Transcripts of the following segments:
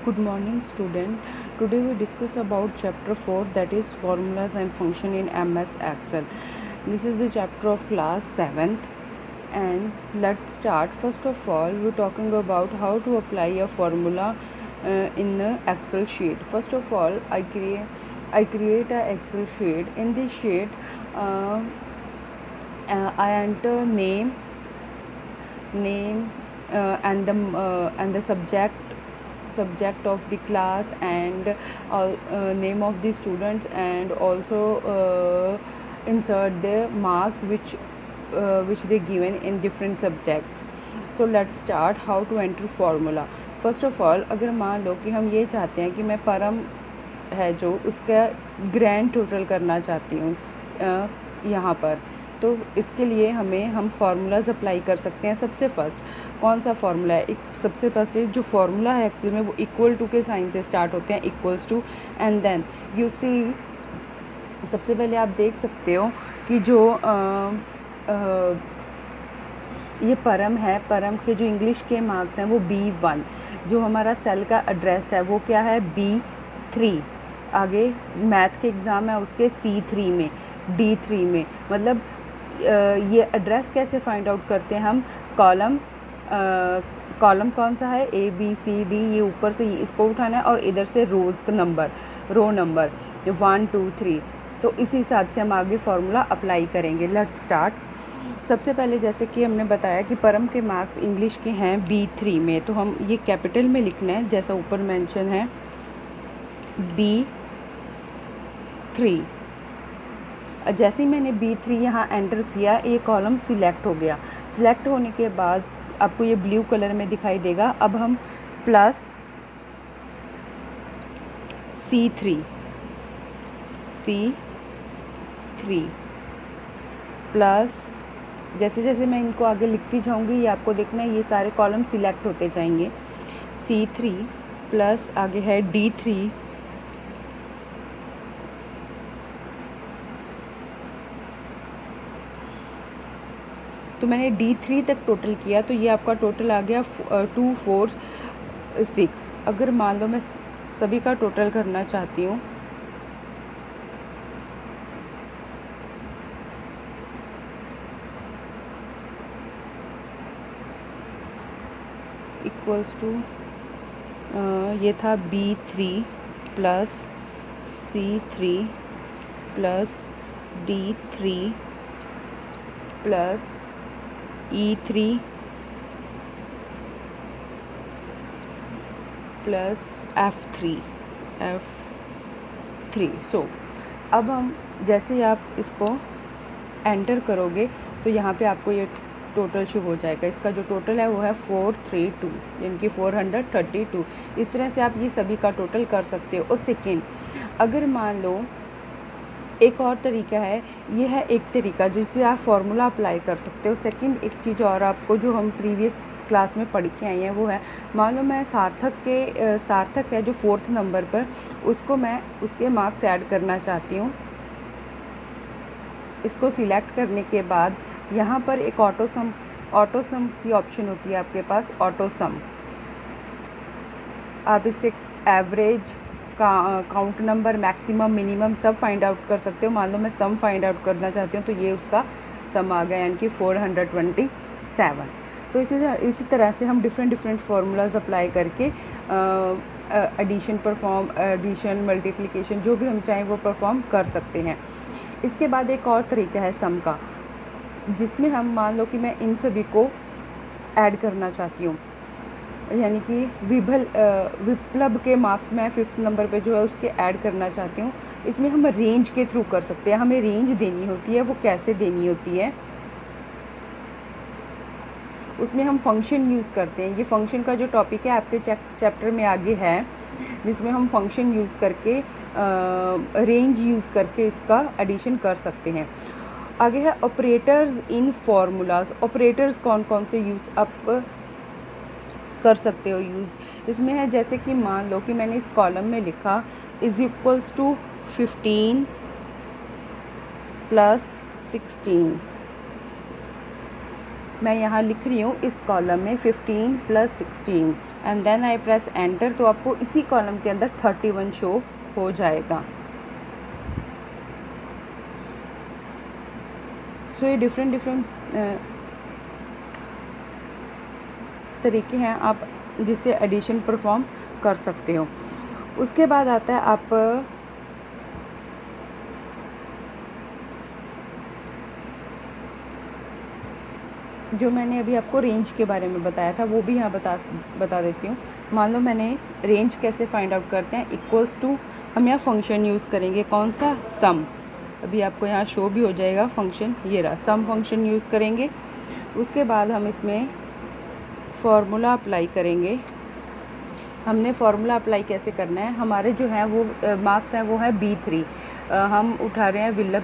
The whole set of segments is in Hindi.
Good morning, student. Today we discuss about chapter 4, that is formulas and function in MS Excel. This is the chapter of class 7th, and let's start. First of all, we're talking about how to apply a formula in the Excel sheet. First of all, I create a Excel sheet. In this sheet, I enter name and the subject of the class, and name of the students, and also insert the marks which they given in different subjects. So let's start how to enter formula. First of all, अगर मान लो कि हम ये चाहते हैं कि मैं परम है जो उसका ग्रैंड टोटल करना चाहती हूँ यहाँ पर, तो इसके लिए हम फार्मूलाज अप्लाई कर सकते हैं. सबसे फर्स्ट कौन सा फार्मूला है? सबसे फर्स्ट जो फार्मूला है एक्सेल में वो इक्वल टू के साइन से स्टार्ट होते हैं, equals to, and then you see. सबसे पहले आप देख सकते हो कि जो ये परम है, परम के जो इंग्लिश के मार्क्स हैं वो B1. जो हमारा सेल का एड्रेस है वो क्या है? B3. आगे मैथ के एग्ज़ाम है उसके C3 में, D3 में. मतलब ये एड्रेस कैसे फाइंड आउट करते हैं हम? कॉलम कौन सा है? ABCD. ये ऊपर से इसको उठाना है और इधर से रोज़ का नंबर, रो नंबर 1 2 3. तो इसी हिसाब से हम आगे फार्मूला अप्लाई करेंगे. Let's start. सबसे पहले जैसे कि हमने बताया कि परम के मार्क्स इंग्लिश के हैं B3 में, तो हम ये कैपिटल में लिखना है जैसा ऊपर मेंशन है, B3. जैसे ही मैंने B3 यहाँ एंटर किया, ये कॉलम सिलेक्ट हो गया. सिलेक्ट होने के बाद आपको ये ब्लू कलर में दिखाई देगा. अब हम प्लस C3 प्लस, जैसे जैसे मैं इनको आगे लिखती जाऊंगी ये आपको देखना है, ये सारे कॉलम सिलेक्ट होते जाएंगे. C3 प्लस आगे है D3 तो मैंने D3 तक टोटल किया, तो ये आपका टोटल आ गया 2 4 6. अगर मान लो मैं सभी का टोटल करना चाहती हूँ, इक्वल्स टू ये था B3 plus C3 plus D3 plus E3 plus F3. सो अब हम जैसे ही आप इसको एंटर करोगे तो यहाँ पे आपको ये टोटल शो हो जाएगा. इसका जो टोटल है वो है 432, यानी कि 432. इस तरह से आप ये सभी का टोटल कर सकते हो. और सेकेंड, अगर मान लो एक और तरीका है, ये है एक तरीका जिससे आप फार्मूला अप्लाई कर सकते हो. सेकंड एक चीज़ और आपको जो हम प्रीवियस क्लास में पढ़ के आए हैं वो है, मान लो मैं सार्थक है जो 4th नंबर पर, उसको मैं उसके मार्क्स ऐड करना चाहती हूँ. इसको सिलेक्ट करने के बाद यहाँ पर एक ऑटो सम की ऑप्शन होती है आपके पास, ऑटो सम. आप इससे average, count number, maximum, minimum सब फाइंड आउट कर सकते हो. मान लो मैं सम फाइंड आउट करना चाहती हूँ तो ये उसका सम आ गया, यानी कि 427. तो इसी तरह से हम डिफरेंट फार्मूलाज अप्लाई करके एडिशन, मल्टीप्लिकेशन, जो भी हम चाहें वो परफॉर्म कर सकते हैं. इसके बाद एक और तरीका है सम का, जिसमें हम मान लो कि मैं इन सभी को ऐड करना चाहती हूँ, यानी कि विप्लव के मार्क्स मैं 5th नंबर पे जो है उसके ऐड करना चाहती हूँ. इसमें हम रेंज के थ्रू कर सकते हैं. हमें रेंज देनी होती है, वो कैसे देनी होती है? उसमें हम फंक्शन यूज़ करते हैं. ये फंक्शन का जो टॉपिक है आपके चैप्टर में आगे है, जिसमें हम फंक्शन यूज़ करके रेंज यूज़ करके इसका एडिशन कर सकते हैं. आगे है ऑपरेटर्स इन फार्मूलाज. ऑपरेटर्स कौन कौन से यूज़ आप कर सकते हो यूज़? इसमें है जैसे कि मान लो कि मैंने इस कॉलम में लिखा इज़ इक्वल्स टू 15 प्लस 16. मैं यहाँ लिख रही हूँ इस कॉलम में 15 plus 16. And then I press enter, तो आपको इसी कॉलम के अंदर 31 शो हो जाएगा। सो ये डिफरेंट तरीके हैं आप जिससे एडिशन परफॉर्म कर सकते हो। उसके बाद आता है आप जो मैंने अभी आपको रेंज के बारे में बताया था वो भी यहाँ बता देती हूँ। मान लो मैंने रेंज कैसे फाइंड आउट करते हैं, इक्वल्स टू हम यहाँ फंक्शन यूज़ करेंगे, कौन सा, सम। अभी आपको यहाँ शो भी हो जाएगा फंक्शन, ये रहा, सम फंक्शन यूज़ करेंगे। उसके बाद हम इसमें फॉर्मूला अप्लाई करेंगे। हमने फार्मूला अप्लाई कैसे करना है, हमारे जो हैं वो मार्क्स हैं वो है B3, हम उठा रहे हैं विप्लव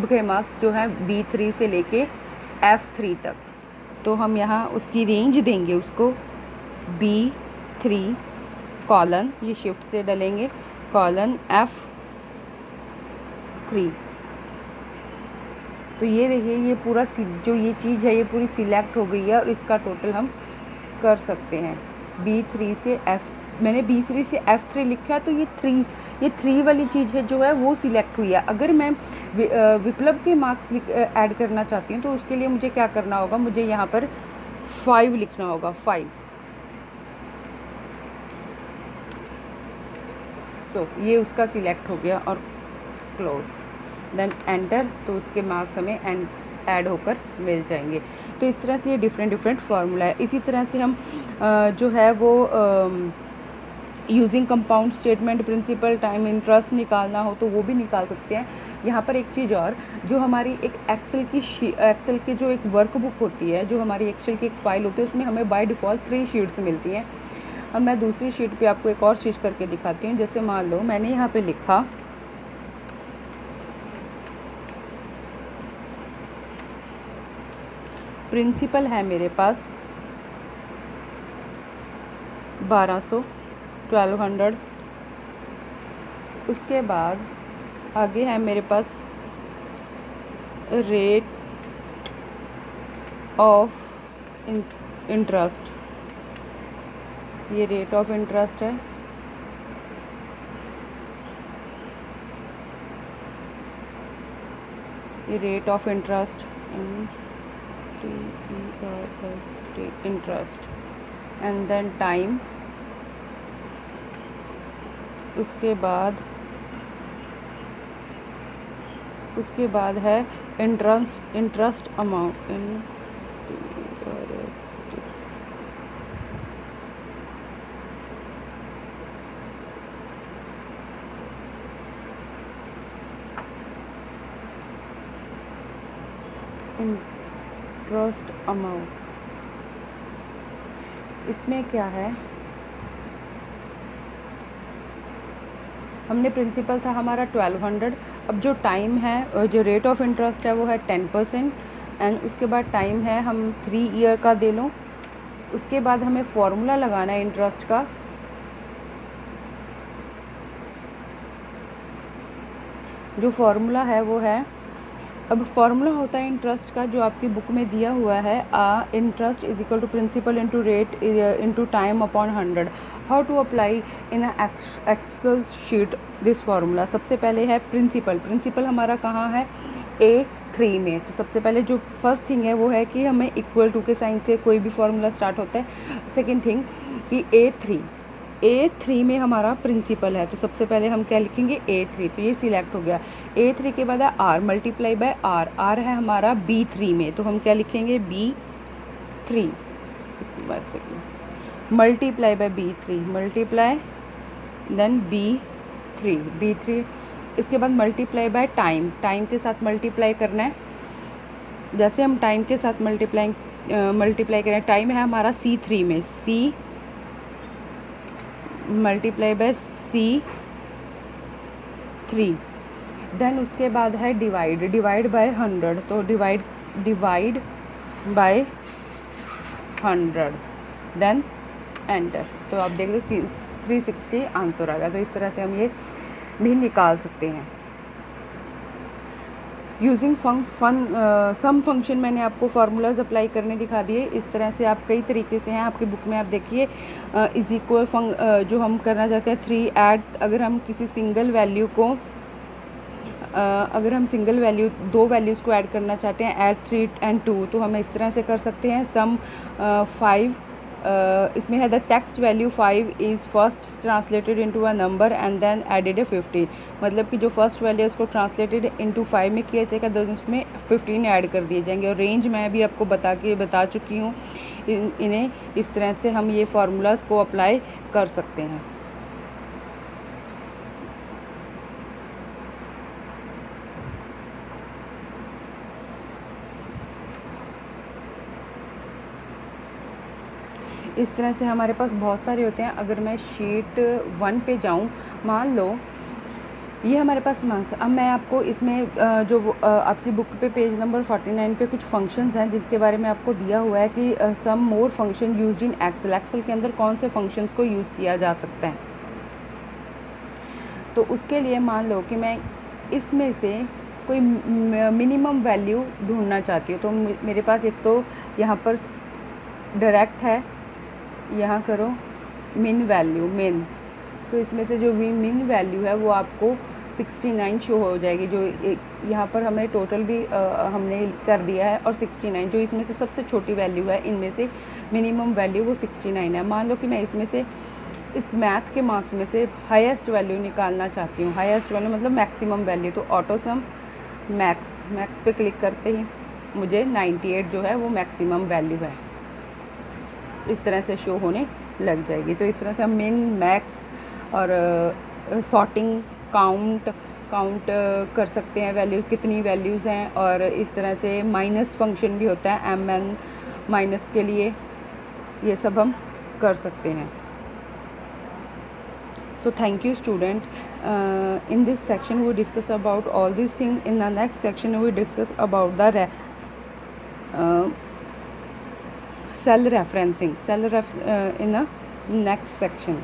के मार्क्स जो हैं B3 से लेके F3 तक। तो हम यहाँ उसकी रेंज देंगे उसको B3 कॉलन, ये शिफ्ट से डालेंगे, कॉलन F3। तो ये देखिए ये पूरा जो ये चीज़ है ये पूरी सिलेक्ट हो गई है और इसका टोटल हम कर सकते हैं। B3 से मैंने B3 से F3 लिखा है, तो ये 3 वाली चीज़ है जो है वो सिलेक्ट हुई है। अगर मैं विप्लव के मार्क्स ऐड करना चाहती हूँ तो उसके लिए मुझे क्या करना होगा, मुझे यहाँ पर 5 लिखना होगा, 5। सो ये उसका सिलेक्ट हो गया और क्लोज, देन एंटर, तो उसके मार्क्स हमें ऐड होकर मिल जाएंगे। तो इस तरह से ये डिफरेंट फार्मूला है। इसी तरह से हम जो है वो using compound statement principal time interest निकालना हो तो वो भी निकाल सकते हैं। यहाँ पर एक चीज़ और, जो हमारी एक एक्सेल की जो एक वर्कबुक होती है, जो हमारी एक्सेल की एक फ़ाइल होती है, उसमें हमें बाय डिफ़ॉल्ट 3 शीट्स मिलती हैं। अब मैं दूसरी शीट पे आपको एक और चीज़ करके दिखाती हूँ। जैसे मान लो मैंने यहाँ पे लिखा प्रिंसिपल है मेरे पास 1200 उसके बाद आगे है मेरे पास रेट ऑफ इंटरेस्ट, ये रेट ऑफ इंटरेस्ट है। ये rate of interest interest and then time. उसके बाद है इंटरेस्ट अमाउंट इंटरेस्ट अमाउंट। इसमें क्या है, हमने प्रिंसिपल था हमारा 1200, अब जो टाइम है, जो रेट ऑफ इंटरेस्ट है वो है 10% एंड उसके बाद टाइम है हम 3 ईयर का दे लो। उसके बाद हमें फॉर्मूला लगाना है इंटरेस्ट का, जो फॉर्मूला है वो है, अब फॉर्मूला होता है इंटरेस्ट का जो आपकी बुक में दिया हुआ है, interest is equal to principal into rate into time upon 100। How to apply in Excel sheet this formula. सबसे पहले है प्रिंसिपल हमारा कहाँ है, A3 में। तो सबसे पहले जो फर्स्ट थिंग है वो है कि हमें इक्वल टू के साइन से कोई भी फार्मूला स्टार्ट होता है। सेकेंड थिंग कि A3 में हमारा प्रिंसिपल है, तो सबसे पहले हम क्या लिखेंगे, A3, तो ये सिलेक्ट हो गया। A3 के बाद है R मल्टीप्लाई बाय R है हमारा B3 में, तो हम क्या लिखेंगे, B3 multiply by B3 multiply then B3। इसके बाद मल्टीप्लाई बाय टाइम के साथ मल्टीप्लाई करना है। जैसे हम टाइम के साथ मल्टीप्लाई करें, टाइम है हमारा C3 में, C multiply by C3। Then उसके बाद है डिवाइड बाय 100, तो डिवाइड बाय 100 देन एंटर। तो आप देख लो 360 आंसर आ गया। तो इस तरह से हम ये भी निकाल सकते हैं। यूजिंग सम फंक्शन मैंने आपको फार्मूलाज अप्लाई करने दिखा दिए। इस तरह से आप कई तरीके से हैं, आपकी बुक में आप देखिए इज इक्वल जो हम करना चाहते हैं 3 ऐड, अगर हम किसी सिंगल वैल्यू को अगर हम सिंगल वैल्यू 2 वैल्यूज़ को ऐड करना चाहते हैं ऐड 3 and 2, तो हम इस तरह से कर सकते हैं। सम 5 इसमें है the text value 5 is first translated into a number and then added 15, मतलब कि जो फर्स्ट वैल्यू है उसको ट्रांसलेटेड इनटू 5 में किया जाएगा, तो उसमें 15 ऐड कर दिए जाएंगे। और रेंज मैं भी आपको बता चुकी हूँ। इन्हें इस तरह से हम ये फार्मूलाज को अप्लाई कर सकते हैं। इस तरह से हमारे पास बहुत सारे होते हैं। अगर मैं शीट 1 पे जाऊँ, मान लो ये हमारे पास मार्क्स। अब मैं आपको इसमें जो आपकी बुक पे पेज नंबर 49 पे कुछ फंक्शंस हैं जिसके बारे में आपको दिया हुआ है कि some more function used in Excel. Excel के अंदर कौन से फंक्शंस को यूज़ किया जा सकता है। तो उसके लिए मान लो कि मैं इसमें से कोई मिनिमम वैल्यू ढूंढना चाहती हूँ। तो मेरे पास एक तो यहाँ पर डायरेक्ट है, यहाँ करो मिन वैल्यू मिन, तो इसमें से जो भी मिन वैल्यू है वो आपको 69 शो हो जाएगी। जो यहाँ पर हमें टोटल भी हमने कर दिया है, और 69 जो इसमें से सबसे छोटी वैल्यू है इनमें से मिनिमम वैल्यू वो 69 है। मान लो कि मैं इसमें से इस मैथ के मार्क्स में से हाईएस्ट वैल्यू निकालना चाहती हूँ। हाईएस्ट वैल्यू मतलब मैक्सिमम वैल्यू, तो ऑटो सम मैक्स पे क्लिक करते ही मुझे 98 जो है वो मैक्सिमम वैल्यू है, इस तरह से शो होने लग जाएगी। तो इस तरह से हम मिन मैक्स और सॉर्टिंग काउंट कर सकते हैं वैल्यूज़, कितनी वैल्यूज़ हैं। और इस तरह से माइनस फंक्शन भी होता है mn माइनस के लिए, ये सब हम कर सकते हैं। So thank you student. In this section we discuss about all these things. In the next section we discuss about the cell referencing in the next section.